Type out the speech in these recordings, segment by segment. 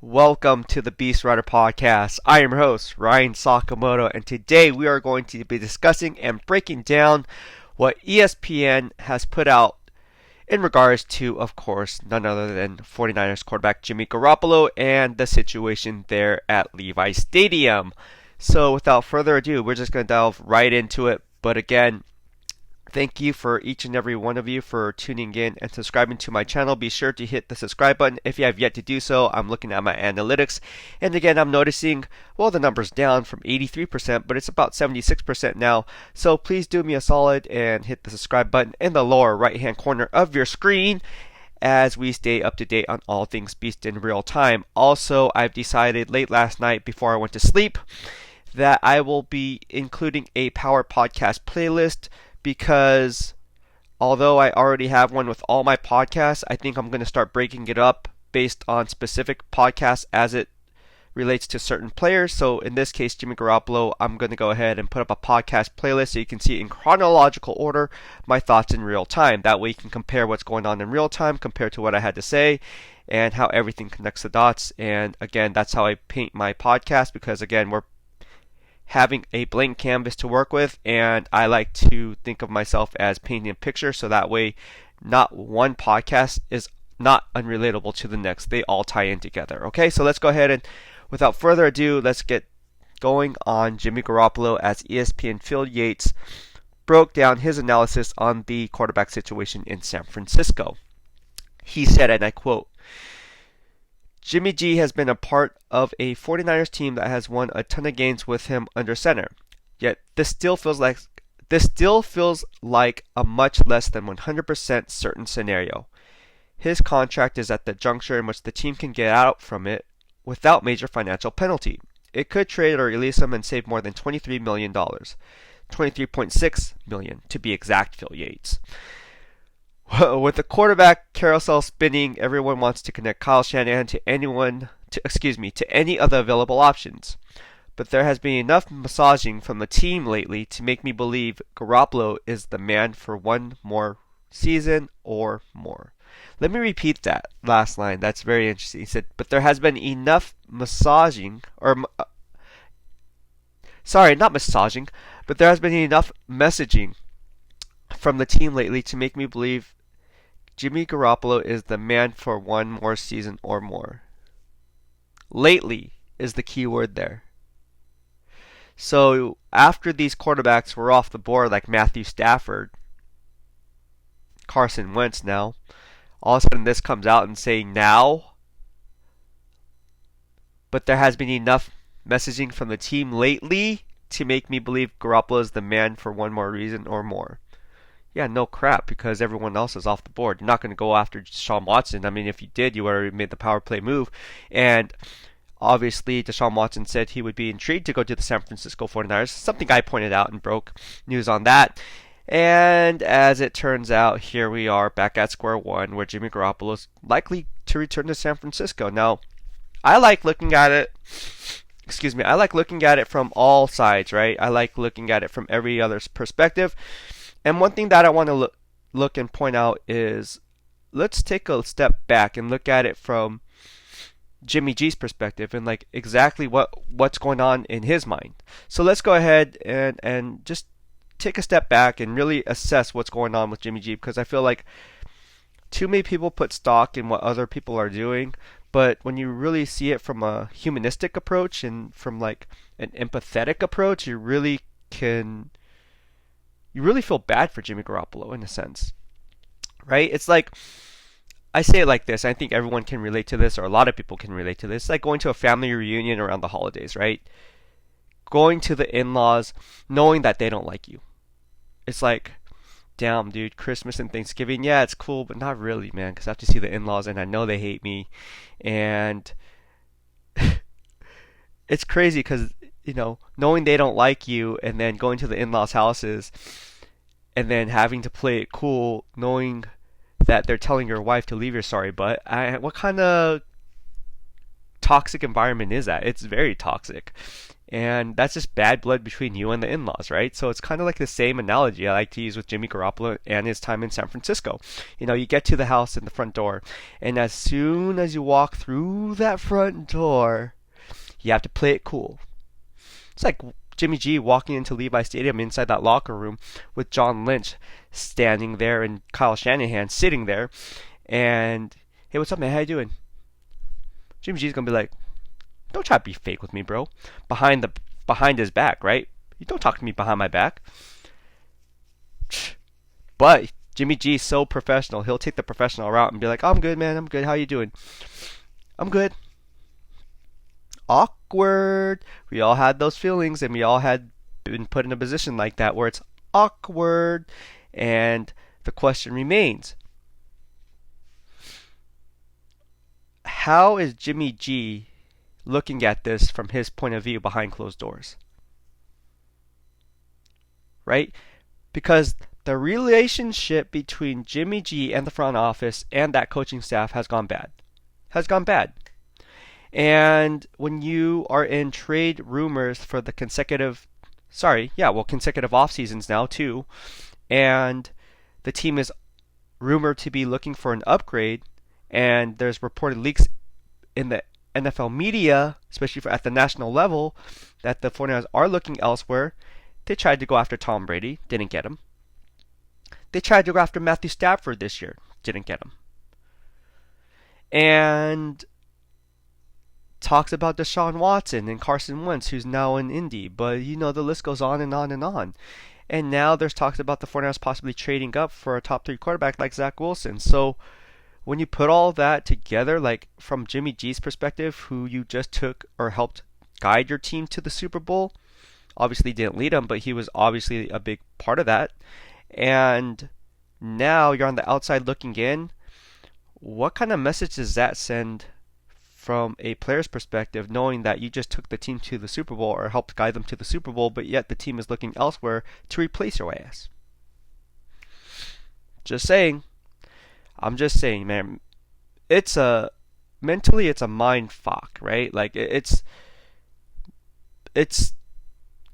Welcome to the BEASTwriter podcast. I am your host, Ryan Sakamoto, and today we are going to be discussing and breaking down what ESPN has put out in regards to, of course, none other than 49ers quarterback Jimmy Garoppolo and the situation there at Levi Stadium. So without further ado, we're just going to delve right into it. But again, thank you for each and every one of you for tuning in and subscribing to my channel. Be sure to hit the subscribe button if you have yet to do so. I'm looking at my analytics, and again, I'm noticing, well, the number's down from 83%, but it's about 76% now. So please do me a solid and hit the subscribe button in the lower right hand corner of your screen as we stay up to date on all things Beast in real time. Also, I've decided late last night before I went to sleep that I will be including a Power Podcast playlist, because although I already have one with all my podcasts, I think I'm going to start breaking it up based on specific podcasts as it relates to certain players. So in this case, Jimmy Garoppolo, I'm going to go ahead and put up a podcast playlist so you can see in chronological order my thoughts in real time. That way you can compare what's going on in real time compared to what I had to say and how everything connects the dots. And again, that's how I paint my podcast, because again, we're having a blank canvas to work with, and I like to think of myself as painting a picture, so that way not one podcast is not unrelatable to the next. They all tie in together. Okay, so let's go ahead and without further ado, let's get going on Jimmy Garoppolo, as ESPN Phil Yates broke down his analysis on the quarterback situation in San Francisco. He said, and I quote, "Jimmy G has been a part of a 49ers team that has won a ton of games with him under center. Yet this still feels like a much less than 100% certain scenario. His contract is at the juncture in which the team can get out from it without major financial penalty. It could trade or release him and save more than $23 million. $23.6 million to be exact, Phil Yates. With the quarterback carousel spinning, everyone wants to connect Kyle Shanahan to any of the available options. But there has been enough massaging from the team lately to make me believe Garoppolo is the man for one more season or more." Let me repeat that last line. That's very interesting. He said, but there has been enough massaging, not massaging, but there has been enough messaging from the team lately to make me believe Jimmy Garoppolo is the man for one more season or more. Lately is the key word there. So after these quarterbacks were off the board, like Matthew Stafford, Carson Wentz now, all of a sudden this comes out and saying now, but there has been enough messaging from the team lately to make me believe Garoppolo is the man for one more reason or more. Yeah, no crap, because everyone else is off the board. You're not going to go after Deshaun Watson. I mean, if you did, you already made the power play move. And obviously, Deshaun Watson said he would be intrigued to go to the San Francisco 49ers, something I pointed out and broke news on that. And as it turns out, here we are back at square one, where Jimmy Garoppolo is likely to return to San Francisco. Now, I like looking at it from all sides, right? I like looking at it from every other's perspective. And one thing that I want to look and point out is, let's take a step back and look at it from Jimmy G's perspective and like exactly what's going on in his mind. So let's go ahead and just take a step back and really assess what's going on with Jimmy G, because I feel like too many people put stock in what other people are doing, but when you really see it from a humanistic approach and from like an empathetic approach, you really feel bad for Jimmy Garoppolo in a sense, right? It's like, I say it like this, I think everyone can relate to this, or a lot of people can relate to this. It's like going to a family reunion around the holidays, right? Going to the in-laws, knowing that they don't like you. It's like, damn, dude, Christmas and Thanksgiving, yeah, it's cool, but not really, man, because I have to see the in-laws, and I know they hate me, and it's crazy because, knowing they don't like you, and then going to the in-laws' houses, and then having to play it cool, knowing that they're telling your wife to leave your sorry butt. What kind of toxic environment is that? It's very toxic. And that's just bad blood between you and the in-laws, right? So it's kind of like the same analogy I like to use with Jimmy Garoppolo and his time in San Francisco. You get to the house in the front door, and as soon as you walk through that front door, you have to play it cool. It's like Jimmy G walking into Levi Stadium inside that locker room with John Lynch standing there and Kyle Shanahan sitting there. And, hey, what's up, man? How you doing? Jimmy G's going to be like, don't try to be fake with me, bro. Behind his back, right? You don't talk to me behind my back. But Jimmy G is so professional. He'll take the professional route and be like, oh, I'm good, man. I'm good. How you doing? I'm good. Awkward. We all had those feelings, and we all had been put in a position like that where it's awkward. And the question remains, how is Jimmy G looking at this from his point of view behind closed doors? Right? Because the relationship between Jimmy G and the front office and that coaching staff has gone bad. And when you are in trade rumors for the consecutive off seasons now too, and the team is rumored to be looking for an upgrade, and there's reported leaks in the NFL media, especially at the national level, that the 49ers are looking elsewhere. They tried to go after Tom Brady, didn't get him. They tried to go after Matthew Stafford this year, didn't get him. And talks about Deshaun Watson and Carson Wentz, who's now in Indy, but the list goes on and on and on. And now there's talks about the 49ers possibly trading up for a top 3 quarterback like Zach Wilson. So when you put all that together, like from Jimmy G's perspective, who you just took or helped guide your team to the Super Bowl, obviously didn't lead them, but he was obviously a big part of that. And now you're on the outside looking in. What kind of message does that send from a player's perspective, knowing that you just took the team to the Super Bowl or helped guide them to the Super Bowl, but yet the team is looking elsewhere to replace your ass? Just saying. I'm just saying, man. Mentally it's a mind fuck, right? Like it's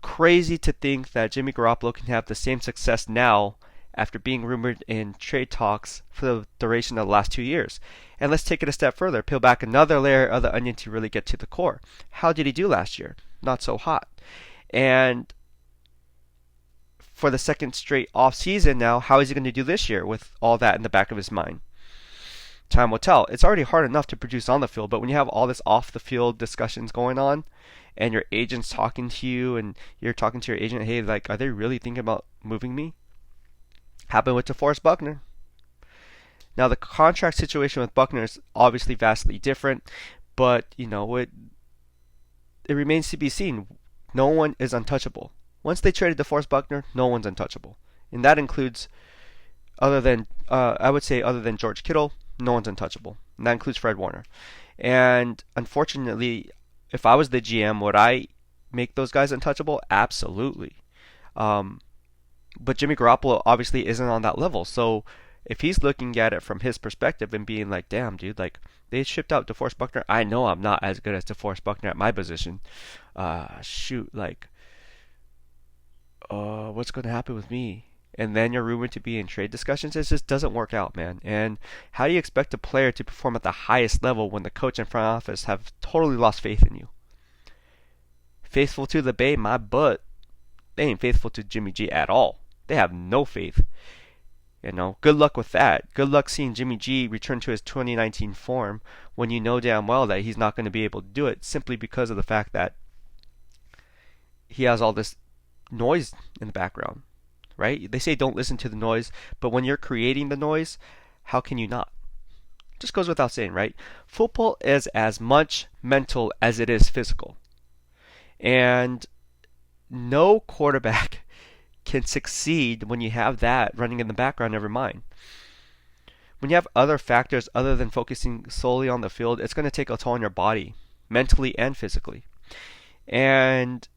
crazy to think that Jimmy Garoppolo can have the same success now after being rumored in trade talks for the duration of the last 2 years. And let's take it a step further, peel back another layer of the onion to really get to the core. How did he do last year? Not so hot. And for the second straight off season now, how is he going to do this year with all that in the back of his mind? Time will tell. It's already hard enough to produce on the field, but when you have all this off the field discussions going on, and your agent's talking to you, and you're talking to your agent, hey, like, are they really thinking about moving me? Happened with DeForest Buckner. Now the contract situation with Buckner is obviously vastly different, but it remains to be seen. No one is untouchable. Once they traded DeForest Buckner, no one's untouchable, and that includes, other than George Kittle, no one's untouchable, and that includes Fred Warner. And unfortunately, if I was the GM, would I make those guys untouchable? Absolutely. But Jimmy Garoppolo obviously isn't on that level. So if he's looking at it from his perspective and being like, damn, dude, like they shipped out DeForest Buckner. I know I'm not as good as DeForest Buckner at my position. What's going to happen with me? And then you're rumored to be in trade discussions. It just doesn't work out, man. And how do you expect a player to perform at the highest level when the coach and front office have totally lost faith in you? Faithful to the Bay, my butt. They ain't faithful to Jimmy G at all. They have no faith. Good luck with that. Good luck seeing Jimmy G return to his 2019 form when you know damn well that he's not going to be able to do it simply because of the fact that he has all this noise in the background. Right? They say don't listen to the noise, but when you're creating the noise, how can you not? Just goes without saying, right? Football is as much mental as it is physical. And no quarterback can succeed when you have that running in the background, never mind. When you have other factors other than focusing solely on the field, it's going to take a toll on your body, mentally and physically. And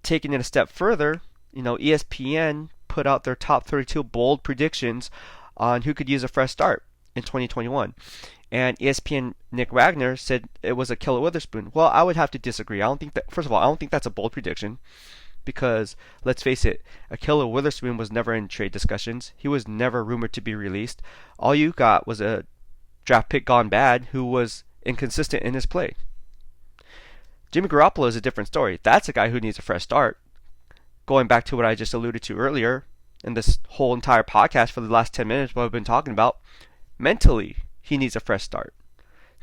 taking it a step further, ESPN put out their top 32 bold predictions on who could use a fresh start. in 2021. And ESPN Nick Wagner said it was Ahkello Witherspoon. Well, I would have to disagree. I don't think that. First of all, I don't think that's a bold prediction, because let's face it, Ahkello Witherspoon was never in trade discussions. He was never rumored to be released. All you got was a draft pick gone bad who was inconsistent in his play. Jimmy Garoppolo is a different story. That's a guy who needs a fresh start. Going back to what I just alluded to earlier in this whole entire podcast for the last 10 minutes, what I've been talking about, mentally, he needs a fresh start.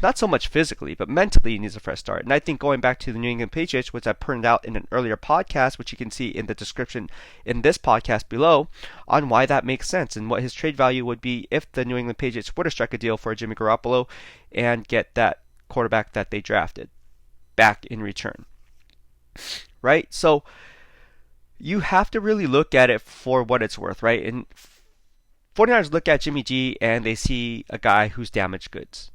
Not so much physically, but mentally he needs a fresh start. And I think going back to the New England Patriots, which I pointed out in an earlier podcast, which you can see in the description in this podcast below, on why that makes sense and what his trade value would be if the New England Patriots were to strike a deal for Jimmy Garoppolo and get that quarterback that they drafted back in return. Right? So you have to really look at it for what it's worth, right? And 49ers look at Jimmy G and they see a guy who's damaged goods.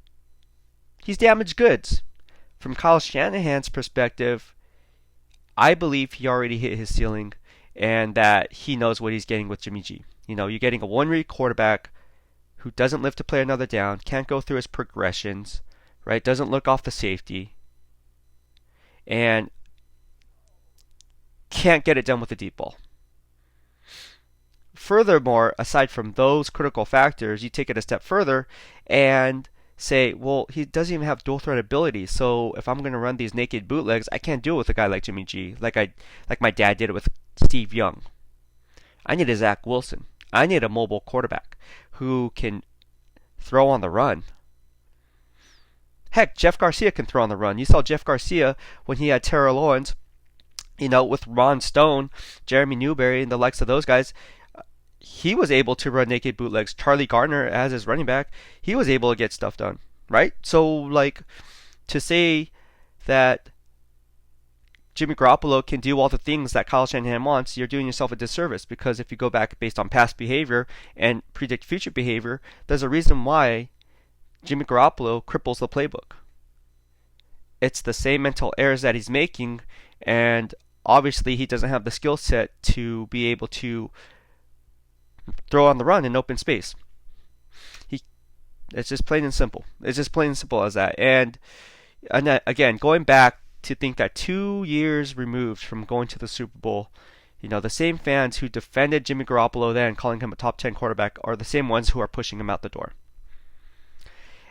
He's damaged goods. From Kyle Shanahan's perspective, I believe he already hit his ceiling and that he knows what he's getting with Jimmy G. You know, you're getting a one-read quarterback who doesn't live to play another down, can't go through his progressions, right? Doesn't look off the safety, and can't get it done with the deep ball. Furthermore, aside from those critical factors, you take it a step further and say, well, he doesn't even have dual threat ability. So if I'm going to run these naked bootlegs, I can't do it with a guy like Jimmy G, like my dad did it with Steve Young. I need a Zach Wilson. I need a mobile quarterback who can throw on the run. Heck, Jeff Garcia can throw on the run. You saw Jeff Garcia when he had Terrell Owens, with Ron Stone, Jeremy Newberry, and the likes of those guys. He was able to run naked bootlegs. Charlie Gardner as his running back, he was able to get stuff done, right? So, to say that Jimmy Garoppolo can do all the things that Kyle Shanahan wants, you're doing yourself a disservice, because if you go back based on past behavior and predict future behavior, there's a reason why Jimmy Garoppolo cripples the playbook. It's the same mental errors that he's making, and obviously he doesn't have the skill set to be able to throw on the run in open space. It's just plain and simple. It's just plain and simple as that. And again, going back to think that 2 years removed from going to the Super Bowl, the same fans who defended Jimmy Garoppolo then, calling him a top 10 quarterback, are the same ones who are pushing him out the door.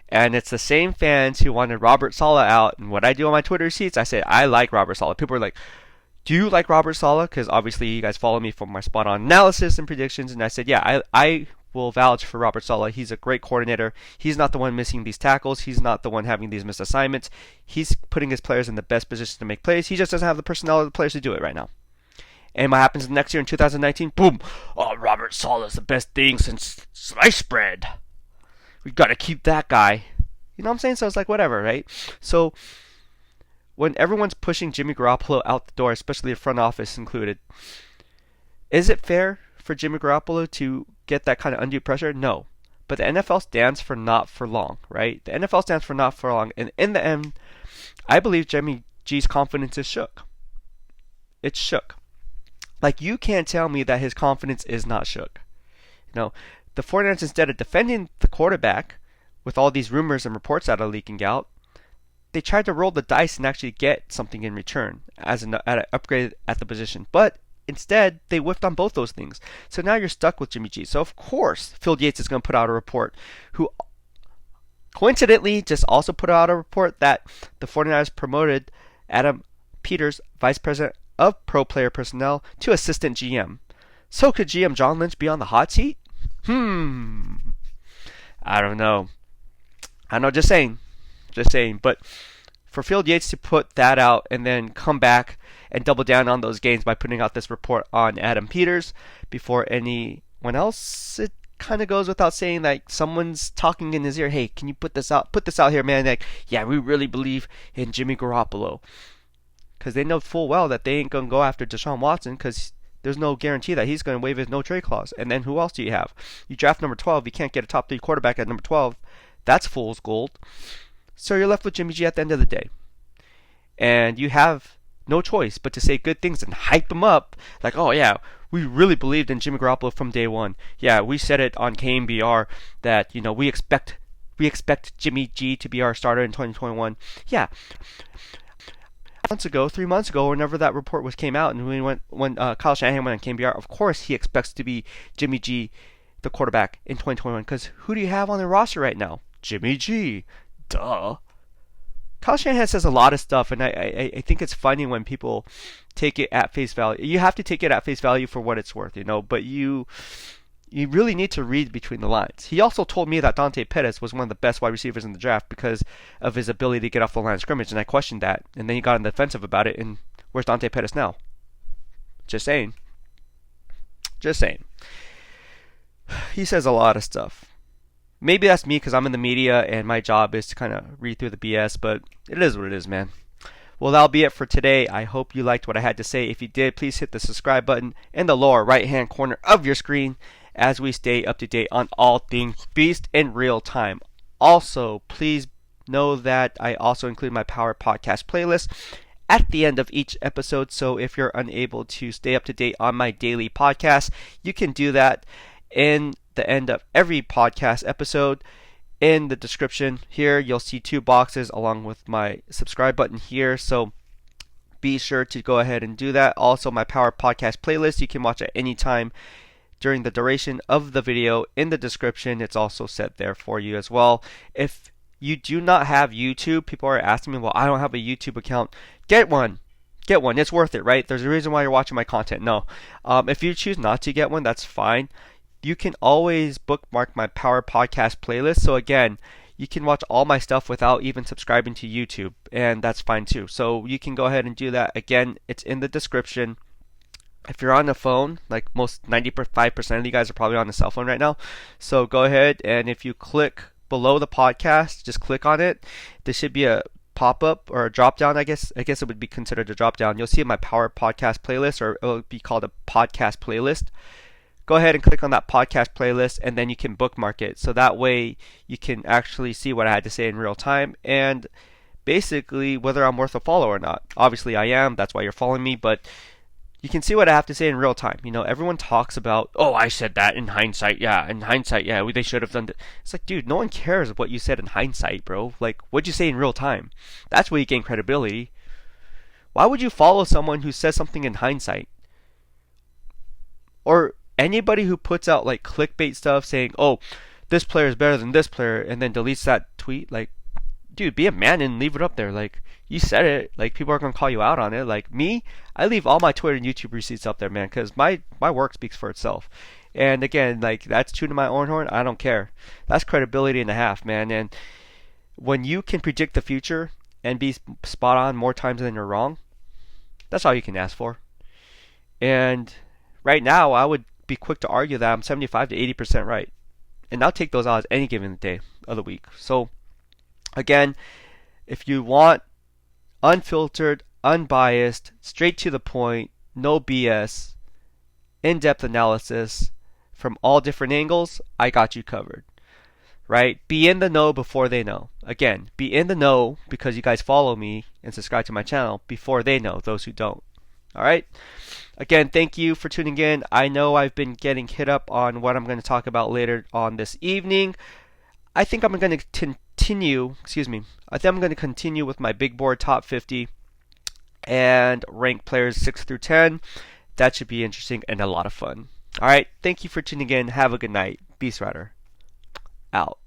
And it's the same fans who wanted Robert Saleh out. And what I do on my Twitter receipts, I say, I like Robert Saleh. People are like, do you like Robert Saleh? Because obviously you guys follow me for my spot-on analysis and predictions. And I said, yeah, I will vouch for Robert Saleh. He's a great coordinator. He's not the one missing these tackles. He's not the one having these missed assignments. He's putting his players in the best position to make plays. He just doesn't have the personnel of the players to do it right now. And what happens next year in 2019? Boom! Oh, Robert Saleh is the best thing since sliced bread. We got to keep that guy. You know what I'm saying? So it's like, whatever, right? So when everyone's pushing Jimmy Garoppolo out the door, especially the front office included, is it fair for Jimmy Garoppolo to get that kind of undue pressure? No. But the NFL stands for not for long, right? The NFL stands for not for long. And in the end, I believe Jimmy G's confidence is shook. It's shook. You can't tell me that his confidence is not shook. The 49ers, instead of defending the quarterback with all these rumors and reports that are leaking out, they tried to roll the dice and actually get something in return as an upgrade at the position. But instead, they whiffed on both those things. So now you're stuck with Jimmy G. So of course, Phil Yates is going to put out a report, who coincidentally just also put out a report that the 49ers promoted Adam Peters, Vice President of Pro Player Personnel, to Assistant GM. So could GM John Lynch be on the hot seat? I don't know. Just saying. But for Phil Yates to put that out and then come back and double down on those gains by putting out this report on Adam Peters before anyone else, it kind of goes without saying, someone's talking in his ear, hey, can you put this out here, man? Yeah, we really believe in Jimmy Garoppolo. Because they know full well that they ain't going to go after Deshaun Watson, because there's no guarantee that he's going to waive his no-trade clause. And then who else do you have? You draft number 12, you can't get a top 3 quarterback at number 12. That's fool's gold. So you're left with Jimmy G at the end of the day. And you have no choice but to say good things and hype him up. Oh yeah, we really believed in Jimmy Garoppolo from day one. Yeah, we said it on KMBR that we expect Jimmy G to be our starter in 2021. Yeah, 3 months ago, whenever that report came out, and when Kyle Shanahan went on KMBR, of course he expects to be Jimmy G, the quarterback in 2021. Because who do you have on the roster right now? Jimmy G. Duh. Kyle Shanahan says a lot of stuff, and I think it's funny when people take it at face value. You have to take it at face value for what it's worth, but you really need to read between the lines. He also told me that Dante Pettis was one of the best wide receivers in the draft because of his ability to get off the line of scrimmage, and I questioned that. And then he got on the defensive about it, and where's Dante Pettis now? Just saying. He says a lot of stuff. Maybe that's me because I'm in the media and my job is to kind of read through the BS, but it is what it is, man. Well, that'll be it for today. I hope you liked what I had to say. If you did, please hit the subscribe button in the lower right-hand corner of your screen as we stay up to date on all things Beast in real time. Also, please know that I also include my Power Podcast playlist at the end of each episode, so if you're unable to stay up to date on my daily podcast, you can do that in the end of every podcast episode. In the description here, you'll see 2 boxes along with my subscribe button here, so be sure to go ahead and do that. Also, my Power Podcast playlist, you can watch at any time during the duration of the video. In the description, it's also set there for you as well. If you do not have YouTube, people are asking me, well, I don't have a YouTube account. Get one. It's worth it, right? There's a reason why you're watching my content. No. If you choose not to get one, that's fine. You can always bookmark my Power Podcast playlist. So again, you can watch all my stuff without even subscribing to YouTube, and that's fine too. So you can go ahead and do that. Again, it's in the description. If you're on the phone, like most 95% of you guys are probably on the cell phone right now. So go ahead, and if you click below the podcast, just click on it. There should be a pop-up or a drop-down, I guess it would be considered a drop-down. You'll see my Power Podcast playlist, or it will be called a podcast playlist. Go ahead and click on that podcast playlist, and then you can bookmark it. So that way you can actually see what I had to say in real time, and basically whether I'm worth a follow or not. Obviously I am, that's why you're following me, but you can see what I have to say in real time. Everyone talks about, oh, I said that in hindsight. Yeah, they should have done that. It's like, dude, no one cares what you said in hindsight, bro. Like, what'd you say in real time? That's where you gain credibility. Why would you follow someone who says something in hindsight? Or anybody who puts out like clickbait stuff saying, oh, this player is better than this player, and then deletes that tweet, like, dude, be a man and leave it up there. Like, you said it, like, people are gonna call you out on it. Like me, I leave all my Twitter and YouTube receipts up there, man, because my work speaks for itself. And again, like, that's true to my own horn. I don't care. That's credibility and a half, man. And when you can predict the future and be spot on more times than you're wrong, that's all you can ask for. And right now, I would be quick to argue that I'm 75 to 80% right, and I'll take those odds any given day of the week. So again, if you want unfiltered, unbiased, straight to the point, no BS, in-depth analysis from all different angles, I got you covered. Right? Be in the know before they know. Again, be in the know because you guys follow me and subscribe to my channel before they know, those who don't. Alright? Again, thank you for tuning in. I know I've been getting hit up on what I'm going to talk about later on this evening. I think I'm going to continue with my big board top 50 and rank players 6 through 10. That should be interesting and a lot of fun. Alright, thank you for tuning in. Have a good night. BEASTwriter out.